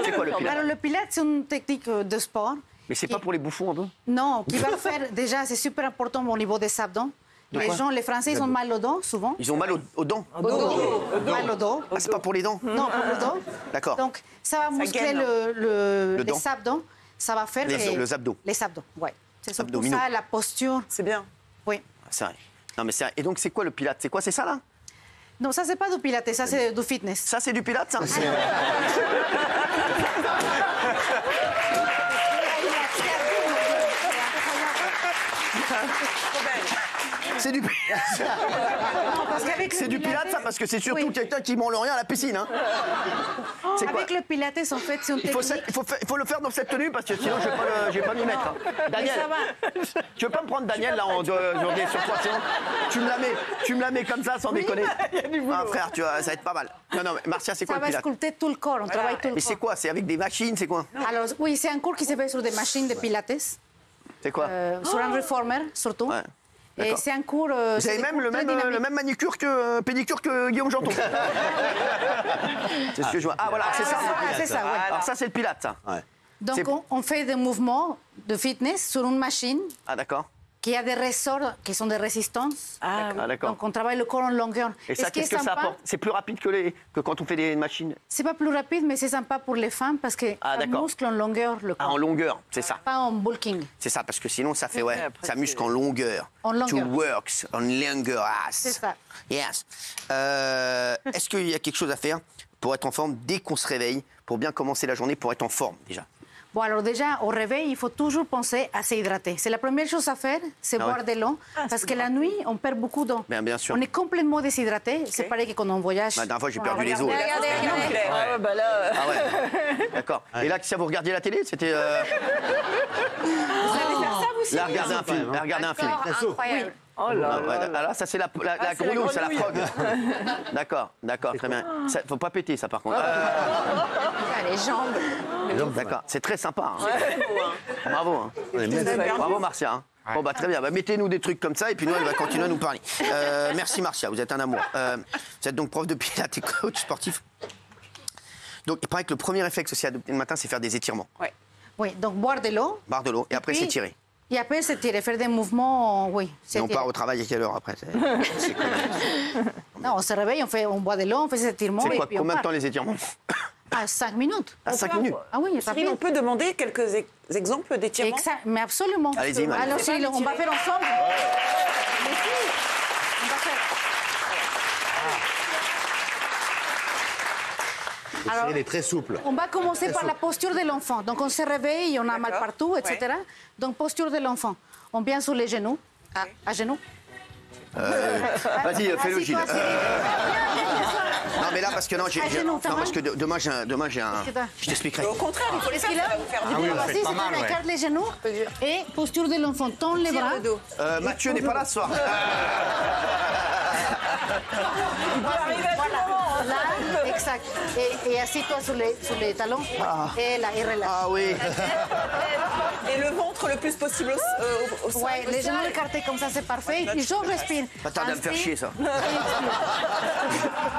C'est quoi le Pilates? Alors, le Pilates, c'est une technique de sport. Mais c'est pas pour les bouffons un peu? Non, qui va faire, déjà, c'est super important au niveau des abdos. Les Français, ils ont mal au dos, souvent. Ils ont mal aux dents? Mal au dos. Ah, c'est pas pour les dents? Non, pour le dos. D'accord. Donc, ça va muscler les abdos. Ça va faire les abdos. Les abdos, oui. C'est surtout Abdominaux. ça, la posture. C'est bien. Oui. C'est vrai. Non, mais c'est vrai. Et donc, c'est quoi le Pilates? C'est quoi? C'est ça, là? Non, ça, c'est pas du Pilates, ça, c'est du fitness. Ça, c'est du Pilates, ça? C'est du c'est du Pilates, ça, parce que c'est surtout quelqu'un qui mange rien à la piscine. Hein. C'est quoi? Avec le Pilates, en fait, c'est une il technique... faut le faire dans cette tenue, parce que sinon, je vais pas m'y mettre. Hein. Daniel, ça va. tu veux pas me prendre Daniel, là, en surpoids? Tu me la mets comme ça, sans déconner. Ah, frère, tu vois, ça va être pas mal. Non, mais Marcia, c'est quoi Ça le va Pilates? sculpter tout le corps, on travaille tout le Mais corps. c'est quoi? C'est avec des machines, c'est quoi? Alors, oui, c'est un cours qui se fait sur des machines de Pilates, C'est quoi? sur un reformer, surtout. Ouais. Et D'accord. c'est un cours... Vous avez même le même manicure que pédicure que Guillaume Janton. C'est ce que je vois. Ah voilà, c'est ça. C'est ça, oui. Alors ça, c'est le Pilates, ça. Ouais. Donc, C'est- on fait des mouvements de fitness sur une machine Ah d'accord. qui a des ressorts qui sont des résistances. Ah d'accord. Donc, on travaille le corps en longueur. Et ça, ce qui est qu'est-ce que ça sympa, apporte? C'est plus rapide que quand on fait des machines? c'est pas plus rapide, mais c'est sympa pour les femmes parce que Ah, ça d'accord. muscle en longueur le Ah, corps. en longueur, c'est ça. Pas en bulking. C'est ça, parce que sinon, ça fait, après, ça muscle en longueur. En longueur. To works, on longueur. C'est ça. Yes. Est-ce qu'il y a quelque chose à faire pour être en forme dès qu'on se réveille, pour bien commencer la journée, pour être en forme, déjà? Bon, alors déjà, au réveil, il faut toujours penser à s'hydrater. C'est la première chose à faire, c'est Ah ouais. boire de l'eau. Parce que la nuit, on perd beaucoup d'eau. Bien sûr. On est complètement déshydraté. C'est pareil que quand on voyage. La dernière fois, j'ai perdu les os. Regardez, là. regardez. Ah ouais, bah là. Ah ouais. D'accord. Et là, si vous regardiez la télé, c'était... Vous allez faire ça, vous aussi? Là, regardez un film. Regardez un film. Incroyable. Oh là Ah, ouais, là. ah, là, ça c'est la c'est la grenouille, c'est la grenouille. frog. D'accord, très bien. Ça, faut pas péter ça par contre. Ah, les jambes. D'accord, c'est très sympa. Hein. Bravo. Hein. Bravo Marcia. Hein. Bon bah très bien, bah, mettez-nous des trucs comme ça et puis nous elle va continuer à nous parler. Merci Marcia, vous êtes un amour. Vous êtes donc prof de pilates et coach sportif. Donc il paraît que le premier réflexe aussi à adopter le matin, c'est faire des étirements. Ouais. Oui, donc boire de l'eau. Barre de l'eau et après puis, s'étirer. Et après, s'étirer, faire des mouvements, oui. Et on s'étirer. part au travail à quelle heure après? C'est quoi, Non, on se réveille, on boit de l'eau, on fait des étirements. et puis on combien de part. temps les étirements? À 5 minutes. À 5 minutes. Ah oui, Cyril, rapide. on peut demander quelques exemples d'étirements? Exact, mais absolument. Allez-y, Marie. Alors, Cyril, on va faire ensemble. Mais si, on va faire. Alors, Il est très souple. on va commencer par la posture de l'enfant. Donc, on se réveille, on a mal D'accord. partout, etc. Ouais. Donc, posture de l'enfant. On vient sur les genoux. À genoux. Vas-y, fais-le Assis-toi, Gilles. Cyril. Non mais là parce que non, genoux, t'as non parce que mal demain j'ai un. Qu'est-ce que t'as? Je t'expliquerai. Au contraire, il faut le Est-ce faire, qu'il ça a va vous faire du Ah oui, bien. on fait Vas-y, pas c'est mal, bien, ouais. écarte les genoux. Et posture de l'enfant. Tourne les bras. Tire le dos. Mathieu n'est pas là ce soir. Il peut arriver à tout moment. Là, exact. Et assis-toi sur les talons. Et là, et relax. Ah oui. Et le ventre le plus possible au sol. Ouais, les genoux écartés comme ça, c'est parfait. Et je respire. Pas tarder à me faire Inspire. chier ça. Expire.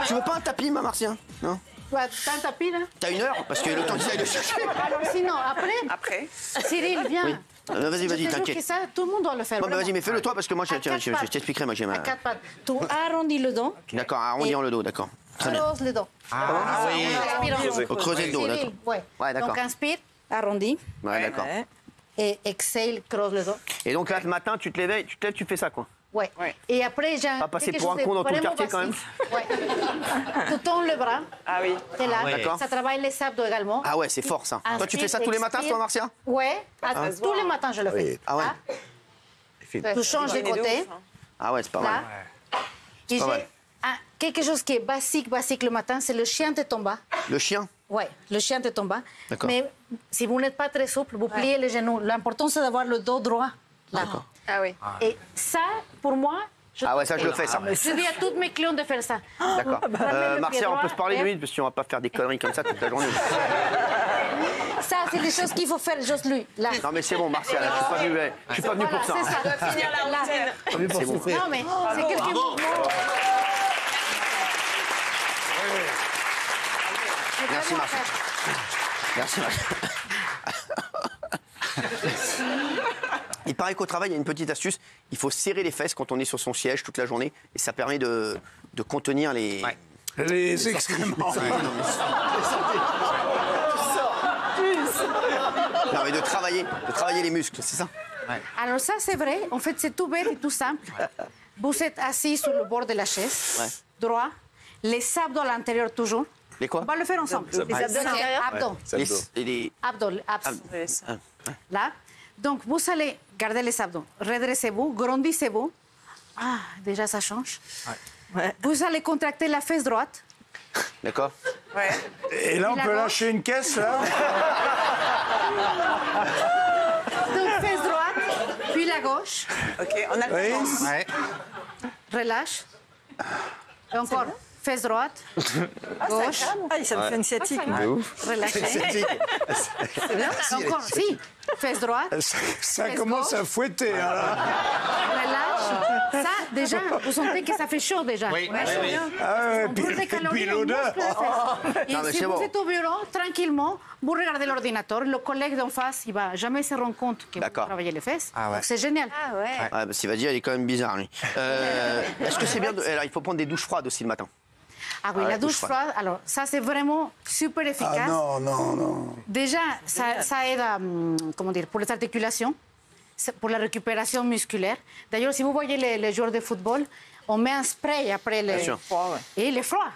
Tu veux pas un tapis, ma Martien? Non? Ouais, t'as un tapis, là? T'as une heure? Parce que le temps que j'aille le chercher. Alors, sinon, après, Après. Cyril, viens. Vas-y, Je te jure que t'inquiète. ça, tout le monde doit le faire. Bon, bah, vas-y, vraiment. mais fais-le toi parce que moi, je À quatre pattes. t'expliquerai. Moi, j'ai ma. À quatre pattes. Tu arrondis le dos. D'accord, arrondir le dos, d'accord. Très bien. Creuse le dos. Ah oui. Faut creuser le dos, Cyril, d'accord. ouais. Ouais, d'accord. Donc, inspire, arrondis. Ouais, d'accord. Ouais. Et exhale, creuse le dos. Et donc là, le matin, tu te lèves, tu fais ça, quoi. Ouais. Ouais. Et après, j'ai Pas passer quelque pour chose un con de dans tout le vraiment quartier, quand même. basique. Ouais. Tu tournes le bras. Ah oui. T'es là. D'accord. Ça travaille les abdos également. Ah ouais, c'est fort ça. Toi, tu fais ça tous les matins, toi, Marcia? Ouais. ça se Tous voit. les matins, je le fais. Oui. Ah ouais. Tu changes de Il est de côté. ouf, hein. Ah ouais, c'est pas Là. mal. Et pas j'ai mal. quelque chose qui est basique le matin, c'est le chien de tomba. Le chien? Ouais, le chien de tomba. D'accord. Mais si vous n'êtes pas très souple, vous pliez les genoux. L'important, c'est d'avoir le dos droit. D'accord. Ah oui. Et ça, pour moi... Ah ouais, ça, je le fais, ça. Je dis à toutes mes clients de faire ça. D'accord. Ramène le Marcia, pied on peut droit se parler et- de nuit parce qu'on va pas faire des conneries comme ça toute la journée. Ça, c'est les choses qu'il faut faire juste lui. Là. Non mais c'est bon, Marcia, là, je suis pas venu pour ça. Voilà, c'est hein. ça. Finir la Là. routine. Pour souffrir. Non, mais c'est quelques mouvements. Merci, Marcia. Merci. Il paraît qu'au travail, il y a une petite astuce. Il faut serrer les fesses quand on est sur son siège toute la journée. Et ça permet de contenir les... Ouais. Les excréments. Non, mais de travailler les muscles, c'est ça? Alors ça, c'est vrai. En fait, c'est tout bête et tout simple. Vous êtes assis sur le bord de la chaise, Ouais. droit, les abdos à l'intérieur toujours. Les quoi? On va le faire ensemble. Les abdos à l'intérieur? Abdos. Les... Abs. Là. Donc, vous allez garder les abdos. Redressez-vous, grandissez-vous. Ah, déjà, ça change. Ouais. Vous allez contracter la fesse droite. D'accord. Ouais. Et là, on Et la peut gauche. lâcher une caisse, là? Donc, fesse droite, puis la gauche. Ok, on a le Oui. temps. Ouais. Relâche. Et encore, fesse droite, gauche, Ah, ça me fait une sciatique. relâchez. C'est bien. Encore, si, fesse droite, Ça Fesse commence gauche. à fouetter, hein, là. relâche. Ça, déjà, vous sentez que ça fait chaud déjà. Oui. Ouais, c'est bien. Ah ouais, On brûle des calories puis au l'odeur. muscle de la fesse. Non, mais Et si c'est vous bon. êtes au bureau, tranquillement, vous regardez l'ordinateur, le collègue d'en face, il va jamais se rendre compte que vous D'accord. travaillez les fesses. Ah ouais. Donc c'est génial. Ah ouais. Ah, parce qu'il va dire, il est quand même bizarre, lui. Est-ce que c'est bien Alors, il faut prendre des douches froides aussi le matin. Ah oui, ouais, la douche douche froide, alors ça c'est vraiment super efficace. Ah non. Déjà, ça aide à, comment dire, pour les articulations, pour la récupération musculaire. D'ailleurs, si vous voyez les joueurs de football, on met un spray après le sûr. froid. Et le froid.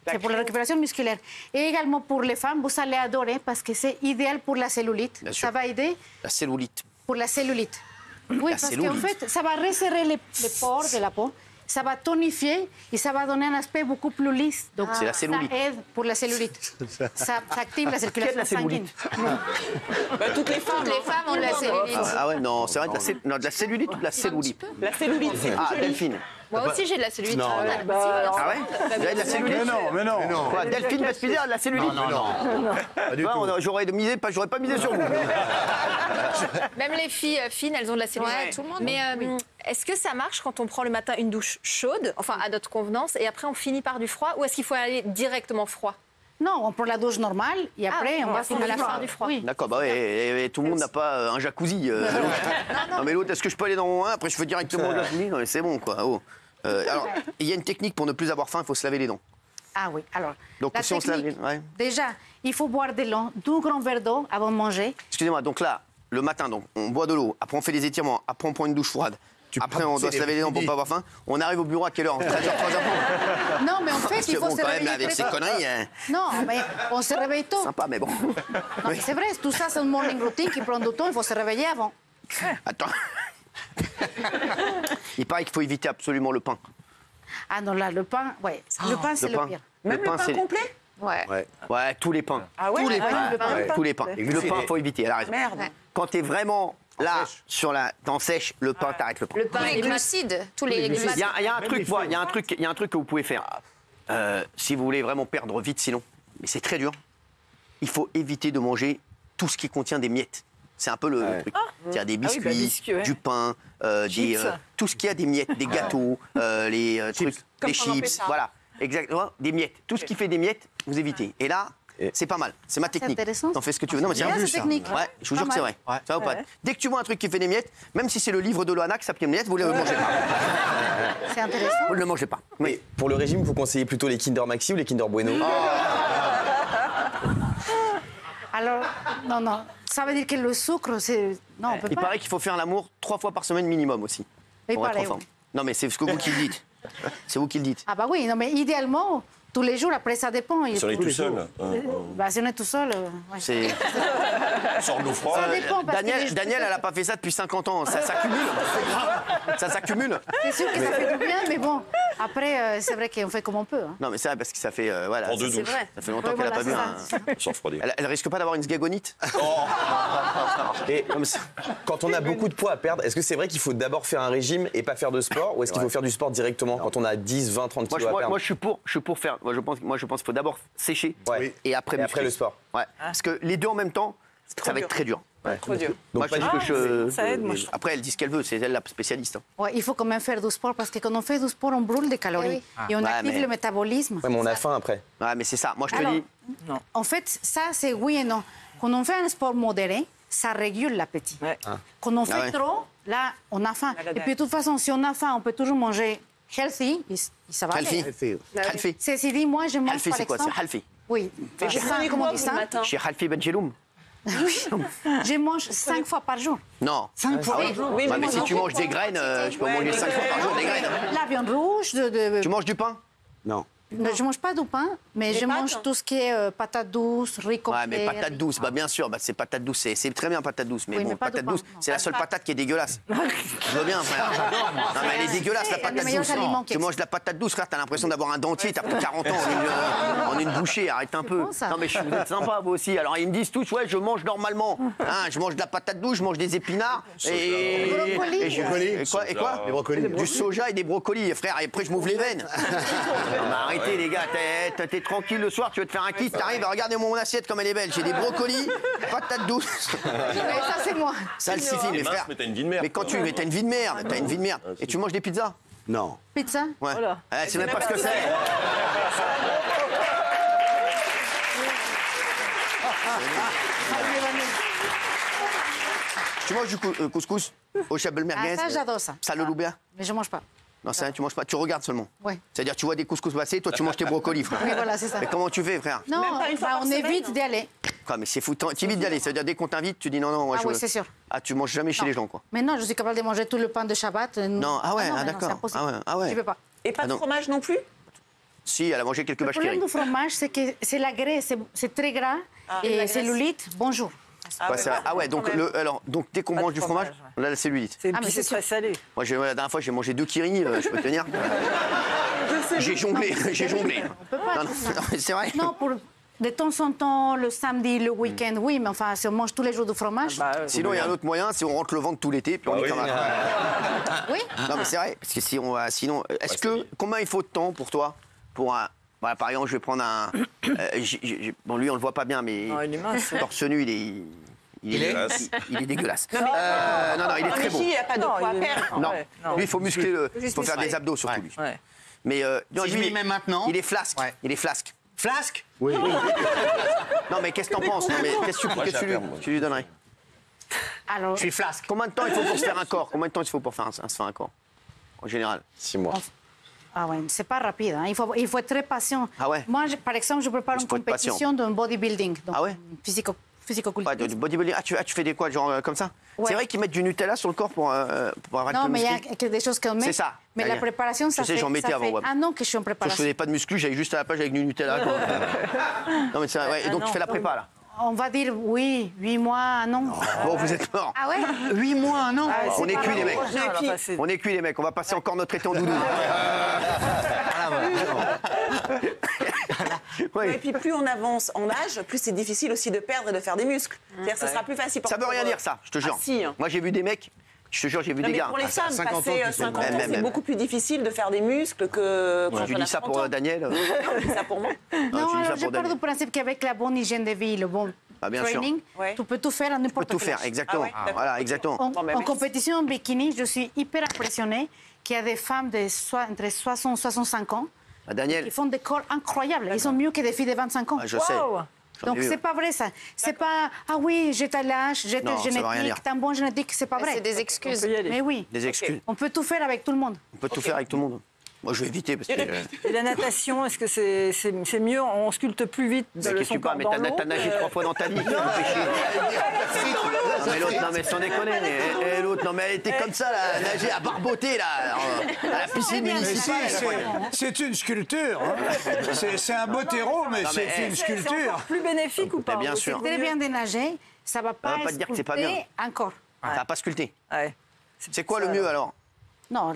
C'est pour la récupération musculaire. Et également pour les femmes, vous allez adorer parce que c'est idéal pour la cellulite. Bien sûr. Ça va aider La cellulite. pour la cellulite. Oui, parce qu'en cellulite. fait, ça va resserrer les pores de la peau. Ça va tonifier et ça va donner un aspect beaucoup plus lisse. Donc, C'est la cellulite. ça aide pour la cellulite. Ça active la circulation sanguine. Bah, toutes les femmes. Toutes les femmes ont de la cellulite. Ah ouais, non, c'est vrai, de la cellulite ou de la cellulite? La cellulite, c'est Ah, Delphine. Moi aussi, j'ai de la cellulite. Non. Ah ouais. Ah ouais? Vous avez de la cellulite? Mais non. Quoi, Delphine Vespizer, de la cellulite? Non. J'aurais pas misé sur vous. Même les filles fines, elles ont de la cellulite. Ouais, tout le monde. Mais est-ce que ça marche quand on prend le matin une douche chaude, enfin à notre convenance, et après on finit par du froid, ou est-ce qu'il faut aller directement froid? Non, on prend la douche normale et après, on va à la fin du froid. Oui. D'accord, bah ouais, et tout le monde n'a pas un jacuzzi. Non, mais l'autre, est-ce que je peux aller dans mon 1, après je fais directement au jacuzzi? Non, mais c'est bon, quoi. Oh. Alors, il y a une technique pour ne plus avoir faim, il faut se laver les dents. Ah oui, alors. Donc, la si on se lave technique, les- ouais. déjà, il faut boire de l'eau, 2 grands verres d'eau avant de manger. Excusez-moi, donc là, le matin, donc, on boit de l'eau, après on fait des étirements, après on prend une douche froide, après on doit se laver les dents pour pas avoir faim. On arrive au bureau à quelle heure? 13h, 3h? Non, mais en fait, Parce que il faut bon, se quand même, réveiller là, avec très ces tôt. conneries, Non, mais on se réveille tôt. sympa, mais bon. Non, mais c'est vrai, tout ça, c'est une morning routine qui prend du temps, il faut se réveiller avant. Attends. Il paraît qu'il faut éviter absolument le pain. Ah non, là, le pain, ouais, le pain, c'est Le le pain. pire. Même le pain c'est- complet? Ouais. Ouais, tous les pains. Ah ouais? Tous les Ah ouais, pains, le pain, le pain. Tous les pains. Le pain, il faut éviter, elle a raison. Merde. Quand t'es vraiment là, sur la dent sèche, le pain, t'arrêtes le pain. Le pain, les glucides, tous les Il glucides. y a un truc, voilà, il y a un truc que vous pouvez faire. Si vous voulez vraiment perdre vite, sinon, mais c'est très dur. Il faut éviter de manger tout ce qui contient des miettes. C'est un peu le truc. C'est-à-dire des biscuits, biscuits, ouais. du pain, Chips. tout ce qui a des miettes, des gâteaux, les trucs, Comme des pendant chips, Pessah. voilà, exactement, des miettes. Tout ce qui fait des miettes, vous évitez. Et là, c'est pas mal. C'est ma technique. intéressant. T'en fais ce que tu veux. Non, mais c'est Bien, vrai. cette technique. Ouais, je vous Pas jure que c'est mal. vrai. Ça va pas. Dès que tu vois un truc qui fait des miettes, même si c'est le livre de Loana qui s'appelle Miettes, vous ne le mangez pas. C'est intéressant. Vous ne le mangez pas. Mais pour le régime, vous conseillez plutôt les Kinder Maxi ou les Kinder Bueno? Alors, non, ça veut dire que le sucre, c'est... Non, on peut Il pas. paraît qu'il faut faire l'amour 3 fois par semaine minimum aussi. Il Pour être paraît, en forme. oui. Non, mais c'est ce que vous qui le dites. C'est vous qui le dites. Ah bah oui, non, mais idéalement, tous les jours, après, ça dépend. Si on est tout seul. Bah, si on est tout seul, ouais. C'est... Sors l'eau froide. Ça dépend, parce que les- Daniel, elle n'a pas fait ça depuis 50 ans. Ça s'accumule. Ça s'accumule. C'est sûr que ça fait du bien, mais bon, après, c'est vrai qu'on fait comme on peut. Hein. Non, mais c'est vrai parce que ça fait... voilà, Prends 2 C'est douches. vrai. ça fait longtemps Ouais, qu'elle n'a voilà, pas c'est bu ça. un... Sans refroidir. Elle risque pas d'avoir une sgagonite? Et Non, mais c'est- quand on a beaucoup de poids à perdre, est-ce que c'est vrai qu'il faut d'abord faire un régime et pas faire de sport? Ou est-ce qu'il faut faire du sport directement quand on a 10, 20, 30 Moi, kilos à perdre? moi, je suis pour faire. Moi, je pense qu'il faut d'abord sécher Ouais. et après Et muscler. après le sport. Ouais. Parce que les deux en même temps, Ça va être très dur. Trop dur. Moi, je dis que ça aide, moi, je trouve. Après, elle dit ce qu'elle veut, c'est elle la spécialiste. Hein. Ouais, il faut quand même faire du sport parce que quand on fait du sport, on brûle des calories et on Ouais, active mais- le métabolisme. Ouais, mais on a faim après. Ouais, mais c'est ça. Moi, je te Alors, dis. En fait, ça, c'est oui et non. Quand on fait un sport modéré, ça régule l'appétit. Ouais. Quand on fait ouais. trop, là, on a faim. Et puis, de toute façon, si on a faim, on peut toujours manger healthy et ça va aller. Halfi. Halfi. Ceci dit, moi, je mange Halfi, par c'est quoi? C'est exemple... Halfi. Oui. Mais vous prenez Comment on quoi dit vous, le ça? matin? Chez Halfi Benjeloum. Je mange 5 fois par jour. Non. 5 fois par jour. Oui, Ouais, mais moi si non. tu manges des graines, tu peux manger 5 fois par jour des graines. La viande rouge, Tu manges du pain? Non. je mange pas du pain, mais Des je pâtes? tout ce qui est patates douces, riz complet. Ouais, mais patate douce, bah bien sûr, bah, c'est patate douce, c'est très bien patate douce, mais Oui, bon, mais pas de patate pain, douce, non. c'est la seule patate qui est dégueulasse. Je veux bien, frère. Non, mais elle est dégueulasse, la C'est un des patate meilleurs douce. aliments qui Tu manges de la patate douce, frère, t'as l'impression d'avoir un dentier, t'as pris 40 ans en une bouchée, arrête un peu. bon, ça. Non, mais vous êtes sympa, vous aussi. Alors, ils me disent tous, ouais, je mange normalement. Hein, je mange de la patate douce, je mange des épinards. Et quoi Les brocolis. Du soja et des brocolis, frère. Et après, je m'ouvre les veines. Non, mais arrêtez, les gars. T'es tranquille le soir, tu veux te faire un kiff, t'arrives, regardez mon assiette comme elle est belle. J'ai des brocolis, patates douces. Et ça, c'est moi. Ça le suffit, mes frères. Mais t'as une vie de merde. Mais quand tu. Mais t'as une vie de merde. T'as une vie de merde. Et tu manges des pizzas? Non. Pizza. Ouais. C'est même pas ce que c'est. Tu manges du couscous au chabel merguez? Ah, ça, j'adore ça. Ça le loubia? Mais je mange pas. Non, ça, tu manges pas. Tu regardes seulement. Ouais. C'est-à-dire, tu vois des couscous passés, toi, tu manges tes brocolis, frère. Oui, voilà, c'est ça. Mais comment tu fais, frère? Non, Même pas une fois par on semaine, évite non d'y aller. Quoi, mais c'est fou. T'évites d'y aller. C'est-à-dire, dès qu'on t'invite, tu dis non, non, moi, Ah je oui, veux- c'est sûr. Ah, tu manges jamais chez les gens, quoi. Mais non, je suis capable de manger tout le pain de Shabbat. Non, ah ouais, non, ah, mais non, d'accord. c'est impossible. Ah ouais, ah ouais. Je peux pas. Et pas Ah de non. fromage non plus? Si, elle a mangé quelques Le vaches problème qui du fromage, c'est que c'est la graisse, c'est très gras. Et la graisse. cellulite, bonjour. Ah ouais, donc, donc dès qu'on mange du fromage, on a la cellulite. C'est Ah, mais c'est très salé. Moi, la dernière fois, j'ai mangé 2 kiris, je peux tenir. J'ai jonglé, j'ai jonglé. Non, mais c'est vrai. Non, pour de temps en temps, le samedi, le week-end, oui, mais enfin, si on mange tous les jours du fromage, Sinon, il y a un autre moyen, c'est on rentre le ventre tout l'été, puis on est comme un... oui. Non, mais c'est vrai, parce que si on va... Sinon, est-ce que... Combien il faut de temps pour toi pour un... Voilà, par exemple, je vais prendre un... bon, lui, on le voit pas bien, mais... Non, il est mince. Torse nu, il est dégueulasse. Non, il est En très beau. Égypte, il n'y a pas de Non, poids à il est- perdre. Non, Ouais, non. lui, il faut muscler le... Il Juste faut faire muscler. des abdos, surtout, lui. Ouais. Mais non, Si je lui, m'y mets maintenant. il est flasque. Ouais. Il est flasque. Flasque? Oui. Non, mais qu'est-ce que t'en penses? Non, mais qu'est-ce que tu lui donnerais? Alors, Je suis flasque. Combien de temps il faut pour se faire un corps? Combien de temps il faut pour se faire un corps? En général. 6 mois. ah ouais, c'est pas rapide. Hein. Il faut être très patient. Ah ouais. Moi, par exemple, je prépare Il une faut être patient. compétition de bodybuilding. Donc, Ah ouais. physico Ouais, physico-culturisme. du bodybuilding. Ah, tu fais des quoi, genre comme ça? Ouais. C'est vrai qu'ils mettent du Nutella sur le corps pour avoir Non, le mais il y muscle. a des choses qu'on met. C'est ça. Mais Ah, la yeah. préparation, Je ça sais, fait, j'en mettais ça avant, fait ouais. un an que je suis en Sauf que je préparation. faisais pas de muscu, j'allais juste à la plage avec du Nutella. quoi. Non, mais c'est vrai. Ouais, et donc tu fais la prépa, là? On va dire oui, 8 mois, un an. Bon, vous êtes morts. Ah ouais 8 mois, un an. On est cuits, les mecs. Non, et puis, On est cuits, les mecs. On va passer encore notre été en doudou. et puis plus on avance en âge, plus c'est difficile aussi de perdre et de faire des muscles. C'est-à-dire que ce sera plus facile pour Ça veut rien dire, ça, je te jure. Ah, si, hein. Moi, j'ai vu des mecs. Je te jure, j'ai vu Non, des mais gars. pour les femmes, 50 ans, passer qui sont 50 ans, même. c'est beaucoup plus difficile de faire des muscles que quand Tu on a dis ça 30 pour ans. Daniel? Non, je dis ça pour moi. tu dis Non, ça alors pour je pars Daniel. du principe qu'avec la bonne hygiène de vie, le bon Ah, bien sûr. training, Ouais. tu peux tout faire à Tu peux n'importe tout quel faire, âge. exactement. Ah ouais, d'accord. Voilà, exactement. En, Bon, ben, en merci. compétition en bikini, je suis hyper impressionnée qu'il y a des femmes entre 60 et 65 ans Ah, Daniel, qui font des corps incroyables. Ils sont mieux que des filles de 25 ans. ah, je sais. Wow. J'en ai Donc, vu, c'est pas vrai, ça. C'est pas, ah oui, j'ai tel âge, j'ai Non, tel ça veut rien dire. génétique, t'as un bon génétique, c'est pas vrai. C'est des On excuses. peut y aller. Mais oui, Des excuses. on peut tout faire avec tout le monde. On peut tout faire avec tout le monde. Moi, je vais éviter parce que. Et la natation, est-ce que c'est mieux? On sculpte plus vite de Qu'est-ce que son tu corps parles? Mais dans l'eau. t'as nagé 3 fois dans ta vie. Non, mais l'autre, non, mais sans déconner. Et l'autre, non, mais elle était comme ça, là, nager à barboter, là, à la piscine Mais municipale. c'est une sculpture. hein. C'est un beau terreau, mais Non, mais, c'est une C'est sculpture. encore plus bénéfique ou pas? bien Ou sûr. c'est Très bien de nager, ça va pas, veut pas dire que c'est pas sculpter bien. encore. Ça n'a pas sculpté. Ouais. C'est quoi le mieux alors? Non,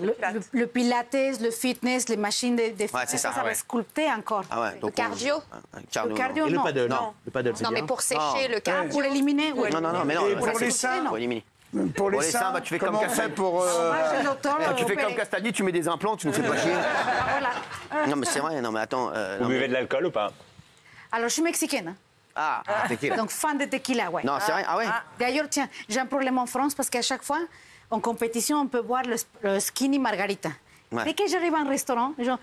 le pilates, le fitness, les machines de c'est ça, ça ouais. va sculpter encore. Ah ouais, Le donc cardio? Le cardio, Et le non. paddle? Non. Le paddle, c'est Non, mais bien. pour sécher le cardio. Pour éliminer, oui. Non, mais non. Et ça, pour c'est- les seins, faut éliminer. Pour Pour les les seins, seins, bah, tu fais comme comment on Castaldi. fait pour... Moi, je suis docteur, Tu fais opéré. comme Castaldi, tu mets des implants, tu nous fais pas chier. Voilà. Non, mais c'est vrai, non, mais attends. Vous non, mais- buvez de l'alcool ou pas? Alors, je suis mexicaine. Ah, tequila. Donc, fan de tequila, ouais. Non, c'est vrai. Ah ouais. D'ailleurs, tiens, j'ai un problème en France parce qu'à chaque fois, en compétition, on peut boire le skinny margarita. Ouais. Dès que j'arrive à un restaurant, les gens,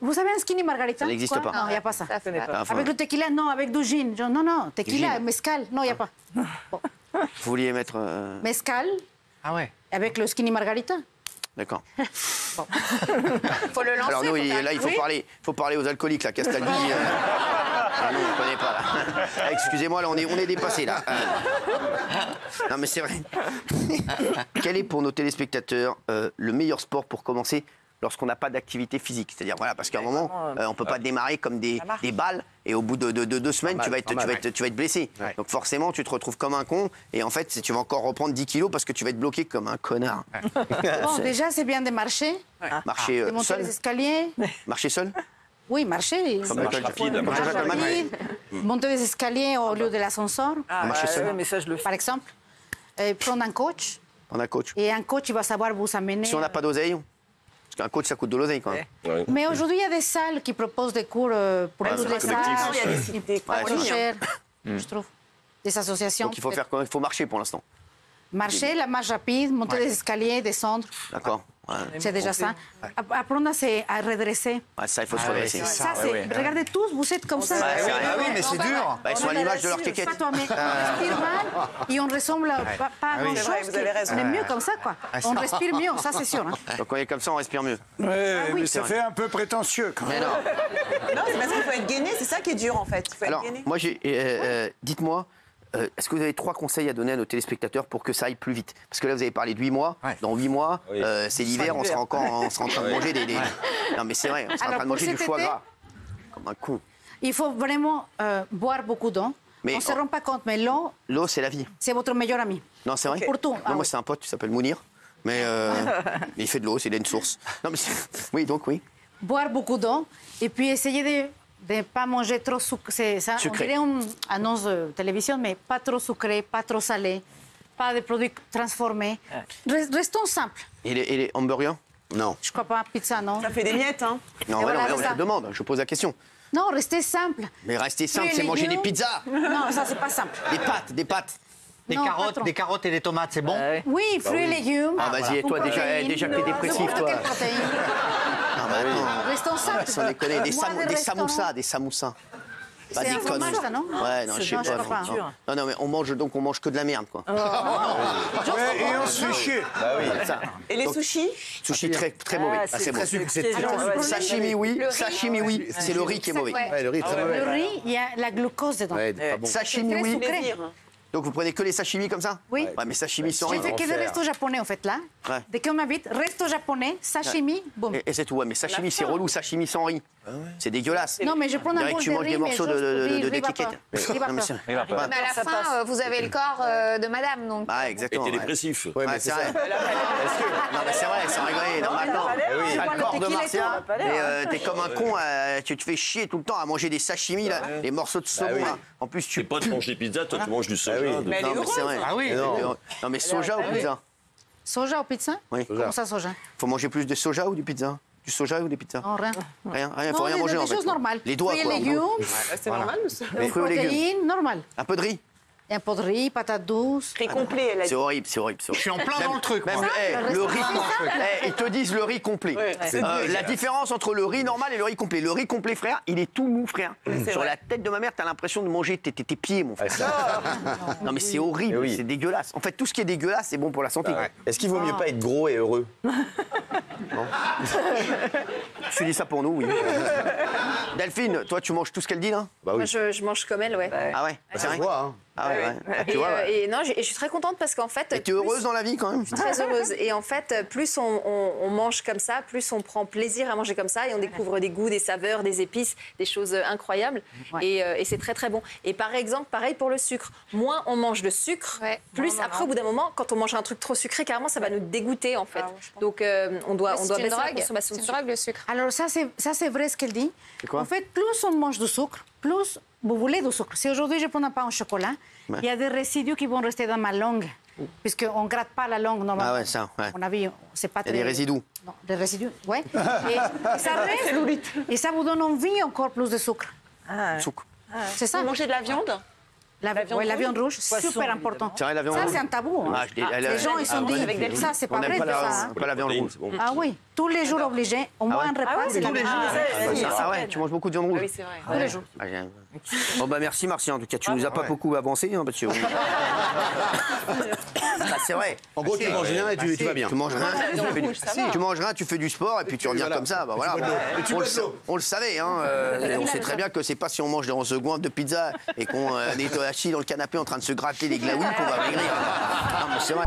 vous avez un skinny margarita? Ça n'existe Quoi? pas. Non, il n'y a pas ça. Ça, c'est pas- Enfin, Avec le tequila, non, avec du gin. Genre, non, tequila, gin. mezcal, non, il n'y a pas. Bon. vous vouliez mettre. Mezcal Ah ouais. avec le skinny margarita. D'accord. Faut le lancer. Alors nous, faut faire- là, il faut parler aux alcooliques, là, Castaldi. Ah non, on ne connaît pas, là. Ah, excusez-moi, là, on est dépassé, là. Non, mais c'est vrai. Quel est, pour nos téléspectateurs, le meilleur sport pour commencer lorsqu'on n'a pas d'activité physique? C'est-à-dire, voilà, parce qu'à un moment, on ne peut pas démarrer comme des balles, et au bout de 2 semaines, tu vas être blessé. Ouais. Donc forcément, tu te retrouves comme un con, et en fait, tu vas encore reprendre 10 kilos parce que tu vas être bloqué comme un connard. Bon, déjà, c'est bien de marcher, Marcher de monter seul. les escaliers. Marcher seul. Oui, marcher. Comme marche Michael rapide, Jackson. marche Comme Jean-Jacques Goldman. Rapide, monter les escaliers au lieu de l'ascenseur, Marcher seul. Mais ça, je le fais. par exemple. Prendre un coach. On a un coach. Et un coach, il va savoir vous amener. Si on n'a pas d'oseille, parce qu'un coach, ça coûte de l'oseille quand même. Ouais. Mais aujourd'hui, il y a des salles qui proposent des cours pour Ouais, toutes c'est les collectif, salles. Il y a des sites, des Pas trop coaching, hein. cher, je trouve. Des associations. Donc il faut marcher pour l'instant. Marcher, la marche rapide, monter les escaliers, descendre. D'accord. Ouais. C'est déjà ça. Apprendre à redresser. Ouais, ça, il faut se redresser. Ça, c'est. Regardez tous, vous êtes comme ça. Ouais, c'est vrai. Ah oui, mais c'est dur. Bah, ils sont à l'image de leur quéquette. Pas toi, mais on respire mal et on ressemble pas à grand-chose. C'est vrai, vous avez raison. On est mieux comme ça, quoi. On respire mieux, ça, c'est sûr. Hein. Donc quand on est comme ça, on respire mieux. Ouais, oui, mais c'est ça vrai. fait un peu prétentieux quand même. Mais non. Non, c'est parce qu'il faut être gainé, c'est ça qui est dur en fait. Il faut Alors, être gainé. moi, dites-moi, est-ce que vous avez 3 conseils à donner à nos téléspectateurs pour que ça aille plus vite? Parce que là, vous avez parlé de 8 mois. Ouais. Dans 8 mois, Oui. c'est l'hiver, on sera en train de manger des. Non, mais c'est vrai, on sera en Alors, train de pour manger du cet foie été- gras. Comme un con. Il faut vraiment boire beaucoup d'eau. Mais On ne se rend pas compte, mais l'eau, L'eau, c'est la vie. c'est votre meilleur ami. Non, c'est vrai. Pour tout. Non, Ah moi, oui. c'est un pote, il s'appelle Mounir. Mais il fait de l'eau, il a une source. Non, mais oui, donc oui. Boire beaucoup d'eau et puis essayer de ne pas manger trop sucré. Ça, on Sucré. dirait une annonce de télévision, mais pas trop sucré, pas trop salé, pas de produits transformés. Restons simples. Et les hamburgers? Non. Je crois pas, pizza, non. Ça fait des miettes, hein. Non, Et ouais, voilà, non, c'est je ça. te demande, je pose la question. Non, restez simple. Mais rester simple, Fruits et c'est manger des légumes. pizzas, Non, ça, c'est pas simple. des pâtes. Non, pas trop. Des carottes et des tomates, c'est bon? Oui, fruits et légumes. Ah, vas-y, et toi, déjà que t'es dépressif, toi. Quelle protéine. Ah, bah, attends. Restons simples. Sans déconner, des Boire des samoussas, des samoussas. Pas C'est des un fromage, conneries. ça, non Ouais, non, je sais Non, je pas. crois pas. Non. Non, mais on mange que de la merde, quoi. Ouais, et on se fait chier. Ça. Et les Donc, sushis Sushi très mauvais. Ah, c'est bon. Sashimi, oui. Sashimi, oui. C'est le riz qui est mauvais. Ouais. le riz, très mauvais. Le riz, il y a la glucose dedans. Sashimi, Très oui. sucré. plaisir. Donc vous prenez que les sashimi comme ça? Oui. Ouais, mais sashimi sans riz. Je fais que des restos japonais, en fait, là. Ouais. Dès qu'on m'invite, resto japonais, sashimi, boum. Et c'est tout, ouais, mais sashimi, c'est relou, sashimi sans riz. C'est dégueulasse. Non, mais je prends On un dirait bol que tu de manges riz, des mais morceaux juste de riz kékette. vapeur. Riz Non, mais vapeur. c'est- Mais à la fin, vous avez le corps de madame, donc. Ah, Et exactement. t'es ouais. dépressif. Ouais, c'est vrai. Non, mais c'est vrai, sans rigoler. Non, maintenant, tu as le corps de Marcia, mais t'es comme un con, tu te fais chier tout le temps à manger des sashimi, là, les morceaux de saumon. oui. là. En plus, Tes tu. potes mangent des pizzas, toi tu manges du soja. oui. Mais elle est Non, mais c'est heureuse. vrai. Ah oui. Non, mais soja ou pizza? Soja ou pizza? Oui. Comment ça, soja? Faut manger plus de soja ou du pizza? Du soja ou des pizzas? Non, rien. Rien, faut Non, rien des manger en fait. choses normales. Les doigts, Fruits et quoi. en gros. légumes, C'est normal, monsieur. Les fruits et légumes. protéines, normal. Un peu de riz. Et un peu de riz, patates douces. Riz complet, elle a dit. C'est horrible, c'est horrible. Je suis en plein dans le truc, Même, moi. le riz, ils te disent le riz complet. c'est La différence entre le riz normal et le riz complet. Le riz complet, frère, il est tout mou, frère. Sur vrai. la tête de ma mère, t'as l'impression de manger tes pieds, mon frère. Non, mais c'est horrible, Oui. c'est dégueulasse. En fait, tout ce qui est dégueulasse, c'est bon pour la santé. Est-ce qu'il vaut mieux pas être gros et heureux? Tu dis ça pour nous, oui. Delphine, toi, tu manges tout ce qu'elle dit, là? Bah Moi, oui. je mange comme elle, ouais. Ah ouais, c'est vrai. Hein. Ah ouais, ouais. Ah, tu vois, ouais. Et non, je suis très contente parce qu'en fait. Et t'es heureuse dans la vie, quand même? Très heureuse. Et en fait, plus on mange comme ça, plus on prend plaisir à manger comme ça et on découvre des goûts, des saveurs, des épices, des choses incroyables. Ouais. Et c'est très très bon. Et par exemple, pareil pour le sucre. Moins on mange de sucre, Ouais. plus Non. après, au bout d'un moment, quand on mange un truc trop sucré, carrément, ça va nous dégoûter en fait. Donc on doit C'est baisser une la drogue. consommation C'est de une sucre. drogue, le sucre. Alors ça, c'est vrai ce qu'elle dit. quoi? En fait, plus on mange du sucre, plus vous voulez du sucre. Si aujourd'hui je prends un pain au chocolat, il y a des résidus qui vont rester dans ma langue, puisqu'on ne gratte pas la langue normalement. Ah ouais, ça, ouais. On a vu, c'est pas Il y a des très- résidus. Non, des résidus, oui. Et ça reste. Et ça vous donne envie encore plus de sucre. Sucre. C'est ça. Vous mangez de la viande? La viande rouge, Poisson, super important. C'est vrai, la viande Ça, rouge. c'est un tabou. Hein. Ah, Les gens, ils sont dit, ça, c'est pas On n'aime vrai. pas ça, la, hein. pas la viande rouge. Ah oui, tous les jours obligés, au moins un repas de la viande rouge. Ah ouais, tu manges beaucoup de viande rouge. Oui, c'est vrai. Tous les jours. Ah, bon bah merci Marcia, en tout cas tu nous as pas beaucoup avancé hein, parce que ah, c'est vrai. En gros, tu manges rien et tu vas bien. Tu manges rien, tu manges rien, tu fais du sport et puis tu reviens voilà. comme ça. Bah, voilà. On le savait, hein, on sait très bien que c'est pas si on mange des 11 secondes de pizza et qu'on est assis dans le canapé en train de se gratter les glaouis qu'on va maigrir. Non mais c'est vrai.